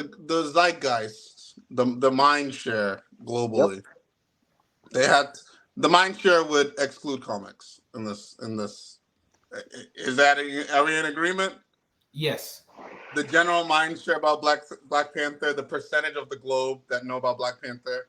The zeitgeist, the mind share Yep. globally. They had the mind share would exclude comics in this. Is that are we in agreement? Yes. The general mind share about Black Panther, the percentage of the globe that know about Black Panther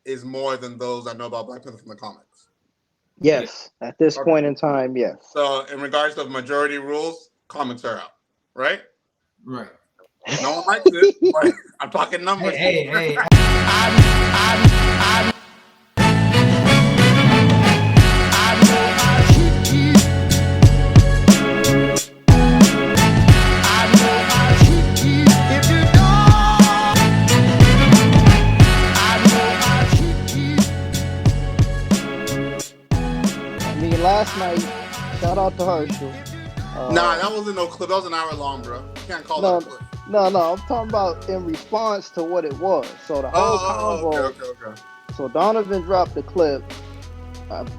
is more than those that know about Black Panther from the comics. Yeah. Yes. At this Okay. point in time, yes. So in regards of majority rules, comics are out, right? Right. No one likes it, but I'm talking Hey, numbers hey, here. hey. I mean, last night, shout out to Herschel. Nah, Uh, that wasn't no clip. That was an hour long, bro. You can't call that a no, clip. no. I'm talking about in response to what it was. So the whole Okay, convo. okay, okay. So Donovan dropped the clip.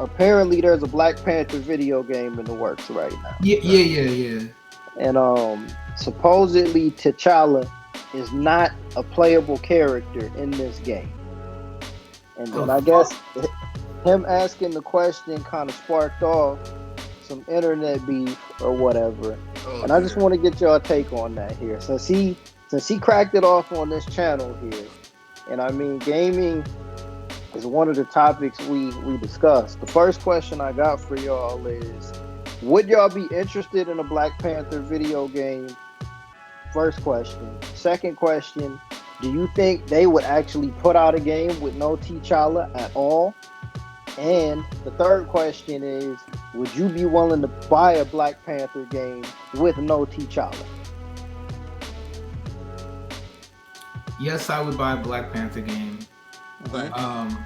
Apparently, there's a Black Panther video game in the works right now, Yeah, yeah, yeah, yeah. and supposedly T'Challa is not a playable character in this game. The And I fuck? guess him asking the question kind of sparked off some internet beef or whatever. Oh And I just dear. want to get y'all take on that here. Since he cracked it off on this channel here, and I mean gaming is one of the topics we discussed. The first question I got for y'all is, would y'all be interested in a Black Panther video game? First question. Second question, do you think they would actually put out a game with no T'Challa at all? And the third question is, would you be willing to buy a Black Panther game with no T'Challa? Yes, I would buy a Black Panther game. Thank you.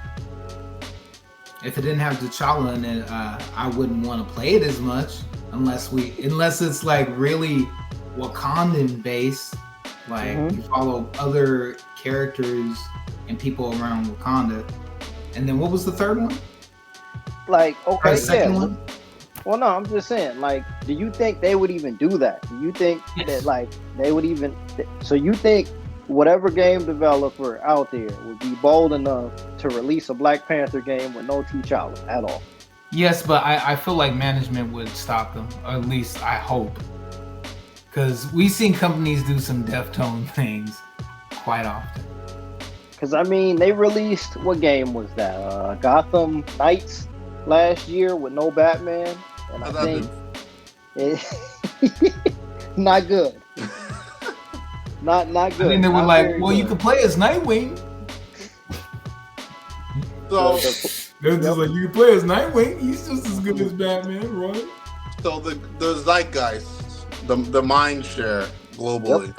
If it didn't have T'Challa in it, I wouldn't want to play it as much unless it's like really Wakandan based, like Mhm. you follow other characters and people around Wakanda. And then what was the third one? Like, Or okay, the yeah. second one? Well, no, I'm just saying, like, do you think they would even do that? Do you think that, Yes. like, they would even? So you think whatever game developer out there would be bold enough to release a Black Panther game with no T'Challa at all? Yes, but I feel like management would stop them, or at least I hope. Because we've seen companies do some deftone things quite often. Because I mean, they released, what game was that? Gotham Knights last year with no Batman, and I How'd that think do? it not good. Not I good. think they were Not like, very well, you good. could play as Nightwing. So, They're just like, you can play as Nightwing. He's just as good as Batman, right? so the zeitgeist, the mind share globally.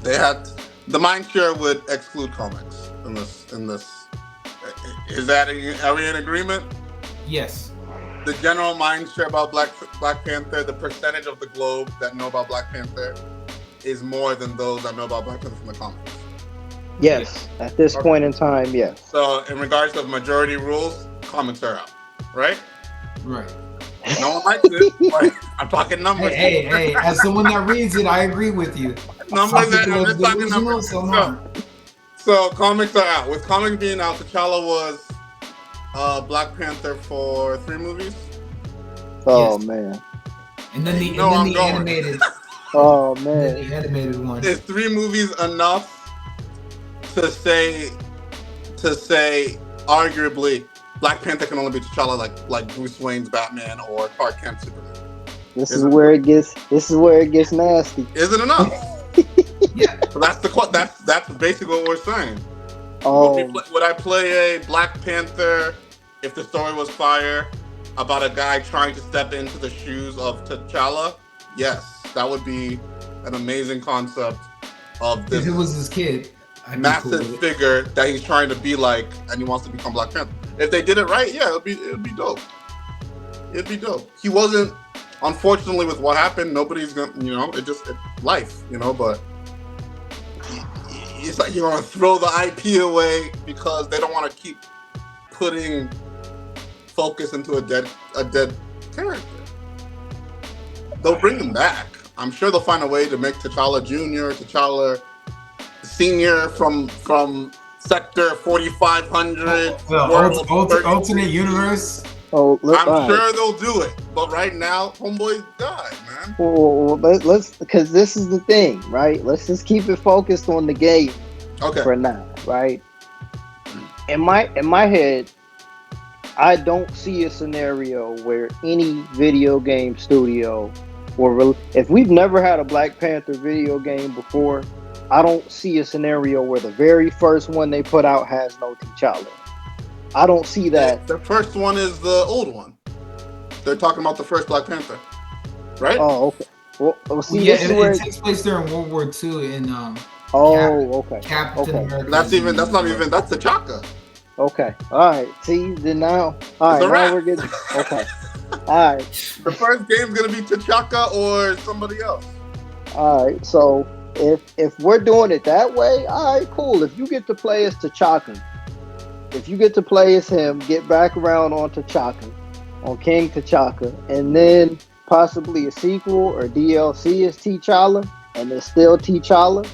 They had the mind share would exclude comics in this. Is that are we in agreement? Yes. The general mind share about Black Panther, the percentage of the globe that know about Black Panther is more than those that know about Black Panther from the comics. Yes, at this Okay. point in time, yes. So in regards of majority rules, comics are out, right? Right. No one likes it, but I'm talking numbers. Hey, hey, as someone that reads it, I agree with you. Numbers. Some people I'm are just talking delusional, numbers. some So, aren't. so comics are out. With comics being out, T'Challa was Black Panther for 3 movies. Oh Yes. man. And then the You know where I'm the going. animated, Oh and man. then the animated one. Is 3 movies enough to say arguably Black Panther can only be T'Challa like Bruce Wayne's Batman or Clark Kent Superman? This is Isn't where it gets nasty. Isn't enough? Yeah. So that's basically what we're saying. Um Would I play a Black Panther if the story was fire about a guy trying to step into the shoes of T'Challa? Yes, that would be an amazing concept of If this it was his kid, I'd be cool massive with it. figure that he's trying to be like, and he wants to become Black Panther. If they did it right, yeah, it'd be dope. It'd be dope. He wasn't, unfortunately, with what happened. Nobody's gonna, it's life, but it's like you're gonna throw the IP away because they don't want to keep putting focus into a dead character. They'll bring him back. I'm sure they'll find a way to make T'Challa Jr., T'Challa senior from sector 4500, world Alternate 33. universe. Oh, look, I'm all right. sure they'll do it, but right now, homeboy died, man. Well, let's because this is the thing, right? Let's just keep it focused on the game Okay. for now, right? In my head, I don't see a scenario where any video game studio if we've never had a Black Panther video game before, I don't see a scenario where the very first one they put out has no T'Challa. I don't see that. The first one is the old one. They're talking about the first Black Panther, right? Oh, okay. Well, see, Yeah, this is it where. takes place during World War II in Oh, okay. Captain Okay. America. That's T'Chaka. Okay. All right. See, then now. All It's right. a Now wrap. we're getting. Okay. All right. The first game's gonna be T'Chaka or somebody else. All right. So if we're doing it that way, all right, cool. If you get to play as T'Chaka, if you get to play as him, get back around on T'Chaka, on King T'Chaka, and then possibly a sequel or DLC is T'Challa, and it's still T'Challa.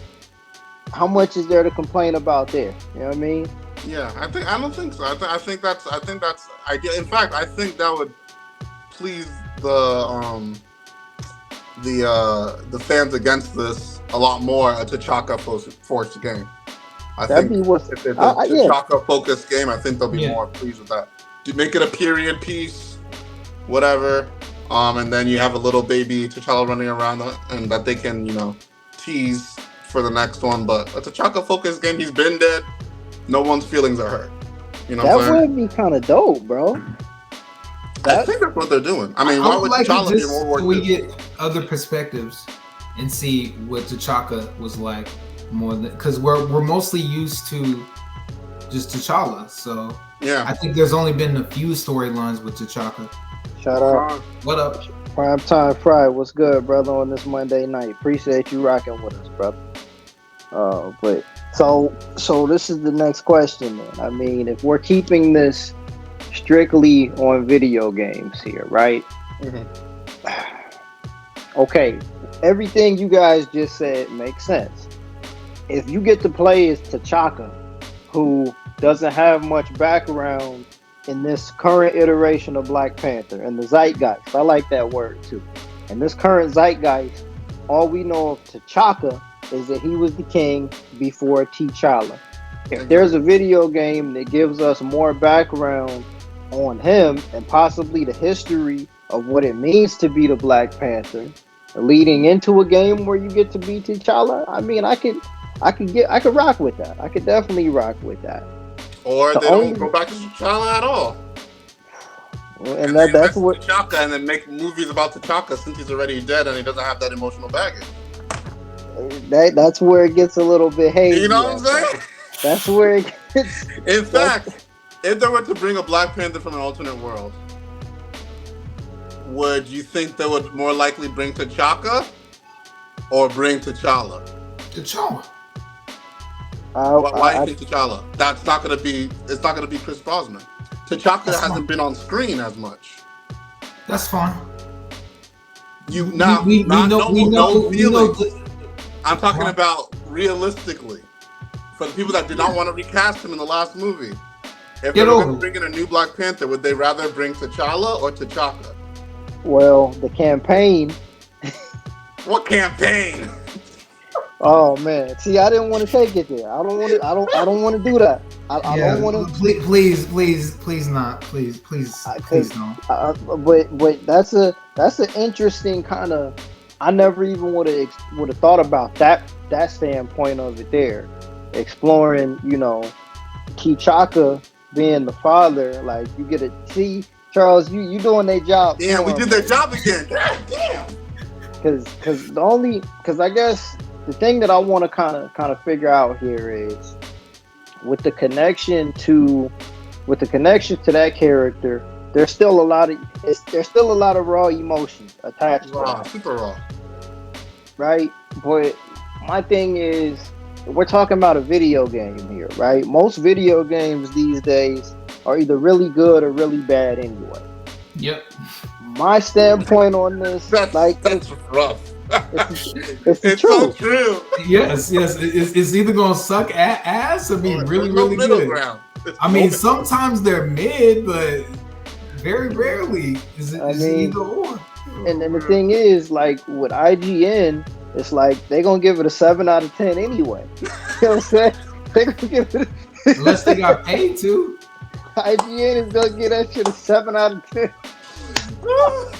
How much is there to complain about there? You know what I mean? Yeah, I don't think so. I think that's ideal. In fact, I think that would please the fans against this a lot more. A T'Chaka forced game. I That'd think be what. if it's a Yeah. T'Chaka focused game, I think they'll be Yeah. more pleased with that. To make it a period piece, whatever, and then you have a little baby T'Challa running around, and that they can tease for the next one. But a T'Chaka focused game, he's been dead. No one's feelings are hurt. You know what That I'm saying? would be kind of dope, bro. I think that's what they're doing. I mean, I why would would like it T'Challa be in just World War so we II? get other perspectives and see what T'Chaka was like more than because we're mostly used to just T'Challa. So I Yeah. think there's only been a few storylines with T'Chaka. Shout out. What up? Prime Time Fry, what's good, brother, on this Monday night? Appreciate you rocking with us, brother. But so this is the next question, then. I mean, if we're keeping this strictly on video games here, right? Mhm. Okay, everything you guys just said makes sense. If you get to play as T'Chaka, who doesn't have much background in this current iteration of Black Panther and the zeitgeist, I like that word too. And this current zeitgeist, all we know of T'Chaka is that he was the king before T'Challa. If there's a video game that gives us more background on him and possibly the history of what it means to be the Black Panther, leading into a game where you get to be T'Challa, I mean, I could rock with that. I could definitely rock with that. Or The they don't only, go back to T'Challa at all. and They that's invest in what T'Chaka and then make movies about T'Chaka since he's already dead and he doesn't have that emotional baggage. that's where it gets a little bit hazy. You know what I'm saying? That's where it gets. In fact, if they were to bring a Black Panther from an alternate world, would you think they would more likely bring T'Chaka or bring T'Challa? T'Challa. Why do you think T'Challa? That's not gonna be. It's not gonna be Chris Brosnan. T'Chaka That's hasn't fine. been on screen as much. That's fine. You now we know feelings. I'm talking about realistically. For the people that did not want to recast him in the last movie, if they were going to bring in a new Black Panther, would they rather bring T'Challa or T'Chaka? Well, the campaign. What campaign? Oh man, see, I didn't want to take it there. I don't want to. I don't want to do that. I don't want to. Please not. Please don't. But that's an interesting kind of. I never even would have thought about that standpoint of it there, exploring T'Chaka being the father. Like you get to see Charles, you doing their job. Yeah, we did their job again. God damn. Because I guess the thing that I want to kind of figure out here is with the connection to that character, there's still a lot of raw emotions attached to that. Super raw. Right? But my thing is, we're talking about a video game here, right? Most video games these days are either really good or really bad anyway. Yep. My standpoint on this, That's rough. It's the It's so truth. true. Yes, it's either gonna suck ass or be Or really, no really middle good. ground. It's I no mean, middle. sometimes they're mid, but very rarely is I it mean, either or. and then the thing is, like with IGN, it's like they're gonna give it a 7 out of 10 anyway. You know what I'm saying? They're gonna give it Unless they got paid to. IGN is gonna give that shit a 7 out of 10. Oh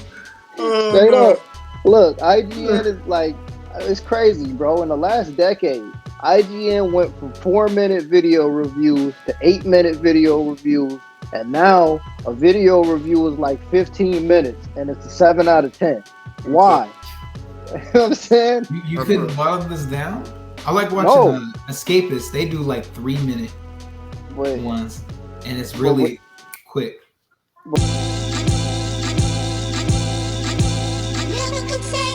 Straight no. up. Look, IGN is like it's crazy, bro. In the last decade, IGN went from 4 minute video reviews to 8 minute video reviews, and now a video review is like 15 minutes, and it's a 7 out of 10. That's it. Why? You know what I'm saying? You That's couldn't it. bottom this down. I like watching No, Escapists. They do like 3 minute but ones, and it's but with, really quick. Never could say